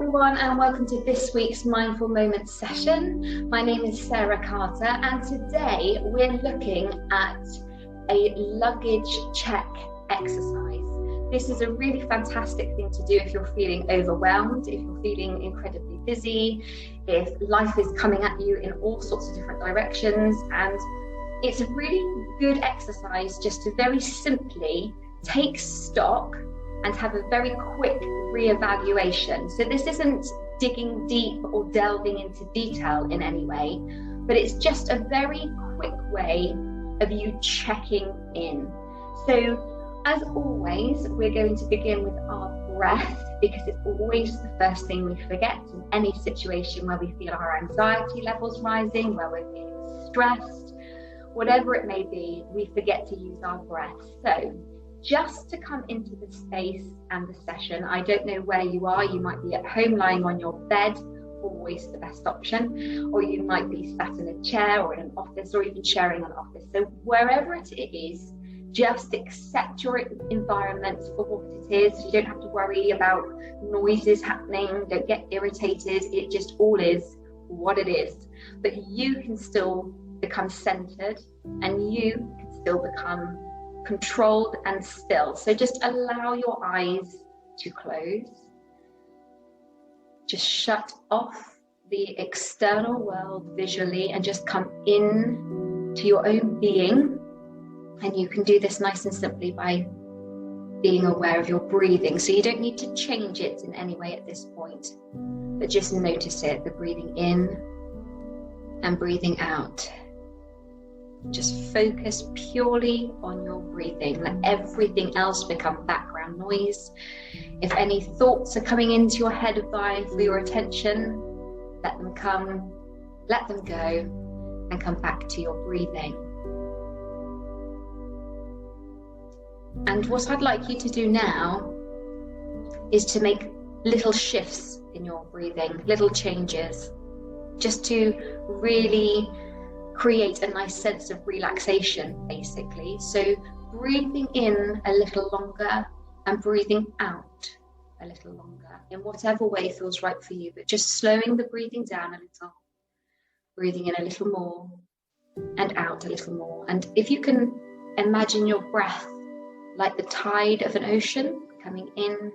everyone, and welcome to this week's Mindful Moments session. My name is Sarah Carter, and today we're looking at a luggage check exercise. This is a really fantastic thing to do if you're feeling overwhelmed, if you're feeling incredibly busy, if life is coming at you in all sorts of different directions. And it's a really good exercise just to very simply take stock and have a very quick re-evaluation. So this isn't digging deep or delving into detail in any way, but it's just a very quick way of you checking in. So as always, we're going to begin with our breath, because it's always the first thing we forget in any situation where we feel our anxiety levels rising, where we're feeling stressed, whatever it may be, we forget to use our breath. So just to come into the space and the session, I don't know where you are. You might be at home lying on your bed, always the best option, or you might be sat in a chair or in an office, or even sharing an office. So wherever it is, just accept your environment for what it is. You don't have to worry about noises happening. Don't get irritated. It just all is what it is. But you can still become centered, and you can still become controlled and still. So just allow your eyes to close. Just shut off the external world visually and just come in to your own being. And you can do this nice and simply by being aware of your breathing. So you don't need to change it in any way at this point, but just notice it, the breathing in and breathing out. Just focus purely on your breathing. Let everything else become background noise. If any thoughts are coming into your head vying for your attention, let them come, let them go, and come back to your breathing. And what I'd like you to do now is to make little shifts in your breathing, little changes, just to really create a nice sense of relaxation, basically. So breathing in a little longer and breathing out a little longer, in whatever way feels right for you, but just slowing the breathing down a little, breathing in a little more and out a little more. And if you can imagine your breath like the tide of an ocean coming in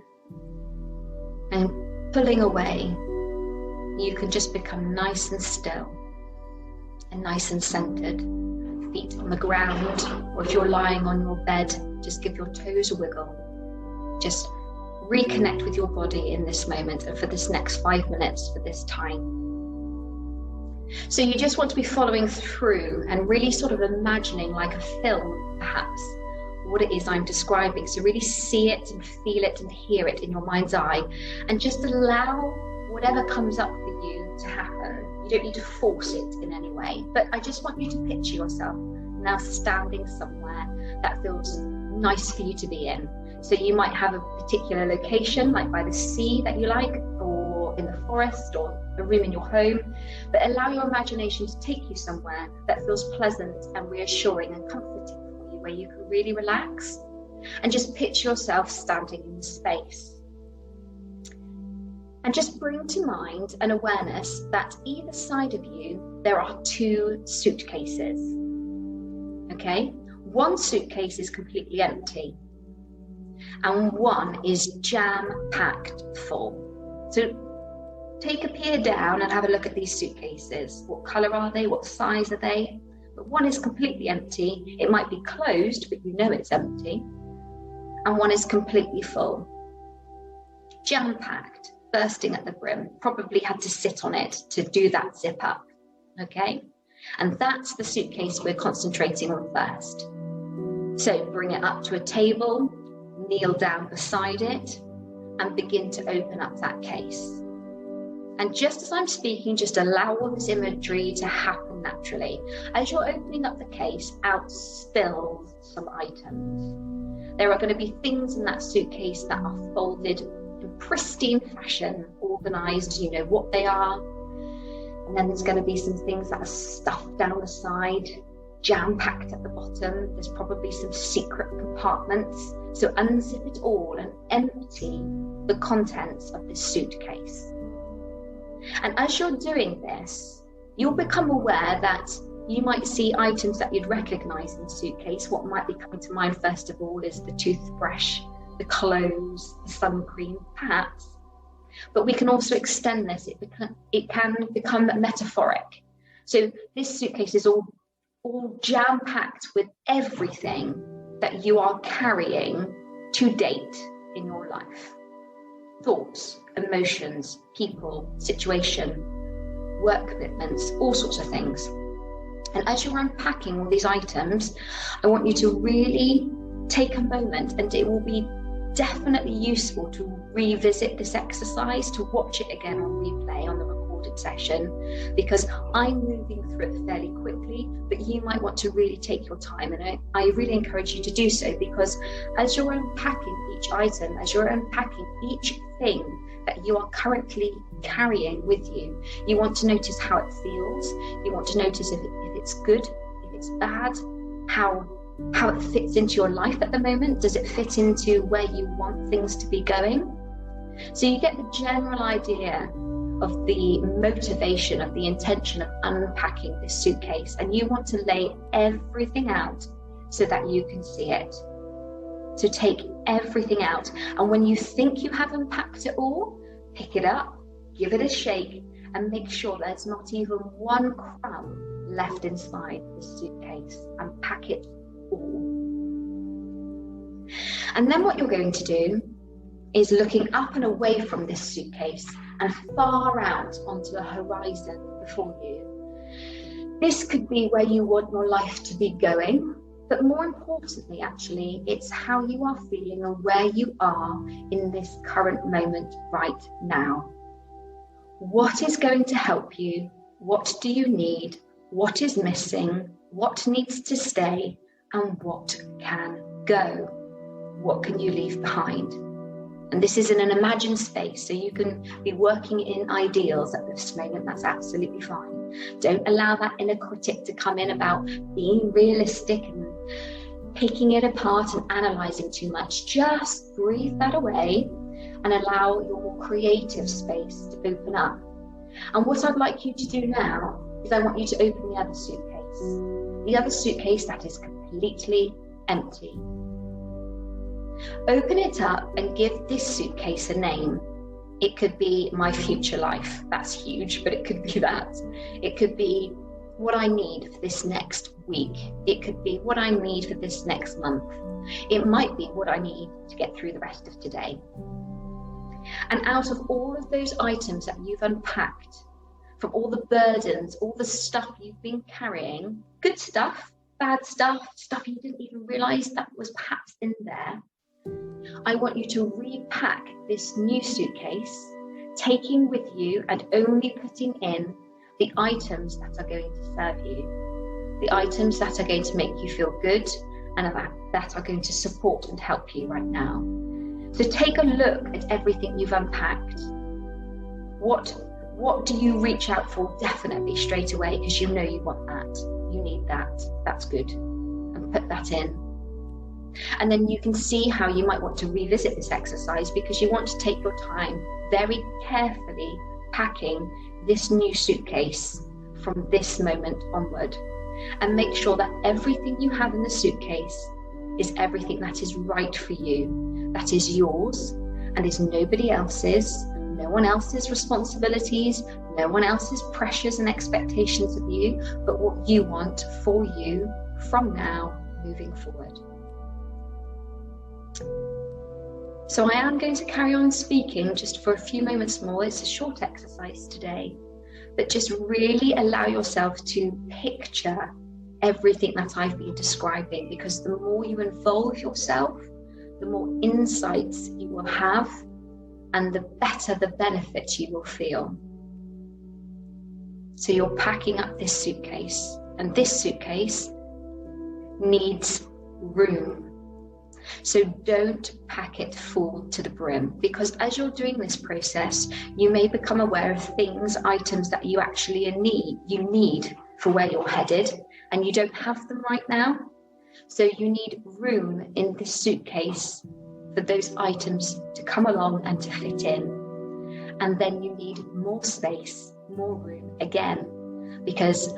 and pulling away, you can just become nice and still and nice and centered, feet on the ground, or if you're lying on your bed, just give your toes a wiggle. Just reconnect with your body in this moment and for this next 5 minutes for this time. So you just want to be following through and really sort of imagining, like a film perhaps, what it is I'm describing. So really see it and feel it and hear it in your mind's eye, and just allow whatever comes up for you to happen. You don't need to force it in any way, but I just want you to picture yourself now standing somewhere that feels nice for you to be in. So you might have a particular location, like by the sea that you like, or in the forest, or a room in your home, but allow your imagination to take you somewhere that feels pleasant and reassuring and comforting for you, where you can really relax, and just picture yourself standing in the space. And just bring to mind an awareness that either side of you, there are 2 suitcases, okay? One suitcase is completely empty, and one is jam-packed full. So take a peer down and have a look at these suitcases. What color are they? What size are they? But one is completely empty. It might be closed, but you know it's empty. And one is completely full. Jam-packed, bursting at the brim, probably had to sit on it to do that zip up, okay? And that's the suitcase we're concentrating on first. So bring it up to a table, kneel down beside it, and begin to open up that case. And just as I'm speaking, just allow all this imagery to happen naturally. As you're opening up the case, out spills some items. There are going to be things in that suitcase that are folded in pristine fashion, organized, you know what they are. And then there's going to be some things that are stuffed down the side, jam-packed at the bottom. There's probably some secret compartments. So unzip it all and empty the contents of this suitcase. And as you're doing this, you'll become aware that you might see items that you'd recognize in the suitcase. What might be coming to mind first of all is the toothbrush, the clothes, the sun cream, perhaps. But we can also extend this. It can become metaphoric. So this suitcase is all jam-packed with everything that you are carrying to date in your life. Thoughts, emotions, people, situation, work commitments, all sorts of things. And as you're unpacking all these items, I want you to really take a moment, and it will be definitely useful to revisit this exercise, to watch it again on replay on the recorded session, because I'm moving through it fairly quickly, but you might want to really take your time. And I really encourage you to do so, because as you're unpacking each item, as you're unpacking each thing that you are currently carrying with you, you want to notice how it feels. You want to notice if it's good, if it's bad, how it fits into your life at the moment. Does it fit into where you want things to be going? So you get the general idea of the motivation, of the intention of unpacking this suitcase, and you want to lay everything out so that you can see it. So take everything out, and when you think you have unpacked it all, pick it up, give it a shake, and make sure there's not even one crumb left inside this suitcase, and pack it all. And then what you're going to do is looking up and away from this suitcase and far out onto a horizon before you. This could be where you want your life to be going, but more importantly, actually, it's how you are feeling and where you are in this current moment right now. What is going to help you? What do you need? What is missing? What needs to stay? And what can go? What can you leave behind? And this is in an imagined space, so you can be working in ideals at this moment. That's absolutely fine. Don't allow that inner critic to come in about being realistic and picking it apart and analysing too much. Just breathe that away and allow your more creative space to open up. And what I'd like you to do now is I want you to open the other suitcase that is completely empty. Open it up and give this suitcase a name. It could be my future life. That's huge, but it could be that. It could be what I need for this next week. It could be what I need for this next month. It might be what I need to get through the rest of today. And out of all of those items that you've unpacked, from all the burdens, all the stuff you've been carrying, good stuff, bad stuff, stuff you didn't even realize that was perhaps in there, I want you to repack this new suitcase, taking with you and only putting in the items that are going to serve you, the items that are going to make you feel good and that are going to support and help you right now. So take a look at everything you've unpacked. What do you reach out for definitely straight away, because you know you want that, you need that, that's good, and put that in. And then you can see how you might want to revisit this exercise, because you want to take your time very carefully packing this new suitcase from this moment onward, and make sure that everything you have in the suitcase is everything that is right for you, that is yours and is nobody else's, no one else's responsibilities, no one else's pressures and expectations of you, but what you want for you from now moving forward. So I am going to carry on speaking just for a few moments more. It's a short exercise today, but just really allow yourself to picture everything that I've been describing, because the more you involve yourself, the more insights you will have, and the better the benefit you will feel. So you're packing up this suitcase, and this suitcase needs room. So don't pack it full to the brim, because as you're doing this process, you may become aware of things, items that you actually need for where you're headed, and you don't have them right now. So you need room in this suitcase for those items to come along and to fit in. And then you need more space, more room again, because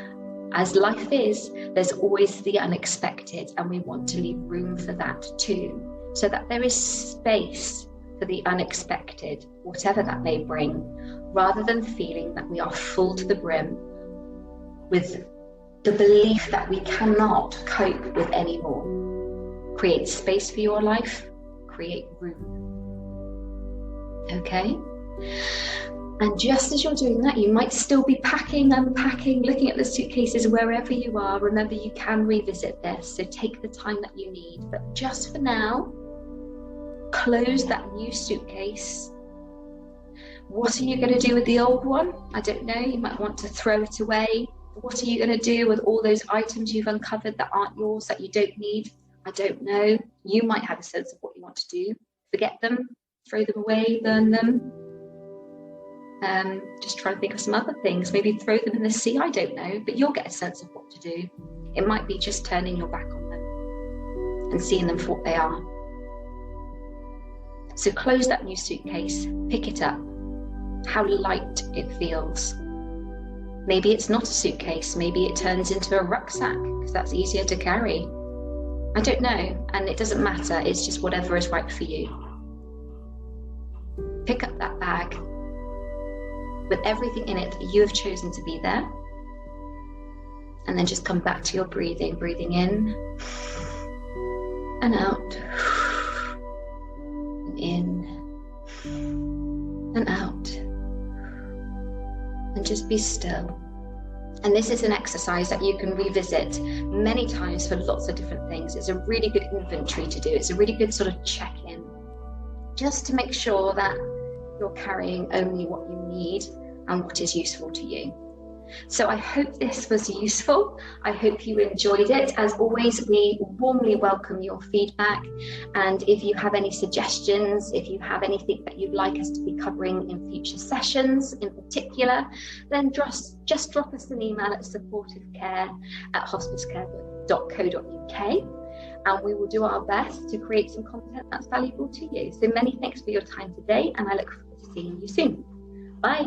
as life is, there's always the unexpected, and we want to leave room for that too, so that there is space for the unexpected, whatever that may bring, rather than feeling that we are full to the brim with the belief that we cannot cope with any more. Create space for your life, create room. Okay? And just as you're doing that, you might still be packing, unpacking, looking at the suitcases wherever you are. Remember, you can revisit this, so take the time that you need. But just for now, close that new suitcase. What are you going to do with the old one? I don't know. You might want to throw it away. What are you going to do with all those items you've uncovered that aren't yours, that you don't need? I don't know. You might have a sense of what you want to do. Forget them, throw them away, burn them. Just try to think of some other things. Maybe throw them in the sea, I don't know. But you'll get a sense of what to do. It might be just turning your back on them and seeing them for what they are. So close that new suitcase, pick it up. How light it feels. Maybe it's not a suitcase, maybe it turns into a rucksack, because that's easier to carry. I don't know, and it doesn't matter, it's just whatever is right for you. Pick up that bag with everything in it that you have chosen to be there, and then just come back to your breathing in and out, and in and out. And just be still. And this is an exercise that you can revisit many times for lots of different things. It's a really good inventory to do. It's a really good sort of check-in, just to make sure that you're carrying only what you need and what is useful to you. So I hope this was useful. I hope you enjoyed it. As always, we warmly welcome your feedback. And if you have any suggestions, if you have anything that you'd like us to be covering in future sessions in particular, then just drop us an email at supportivecare@hospiscare.co.uk, and we will do our best to create some content that's valuable to you. So many thanks for your time today, and I look forward to seeing you soon. Bye.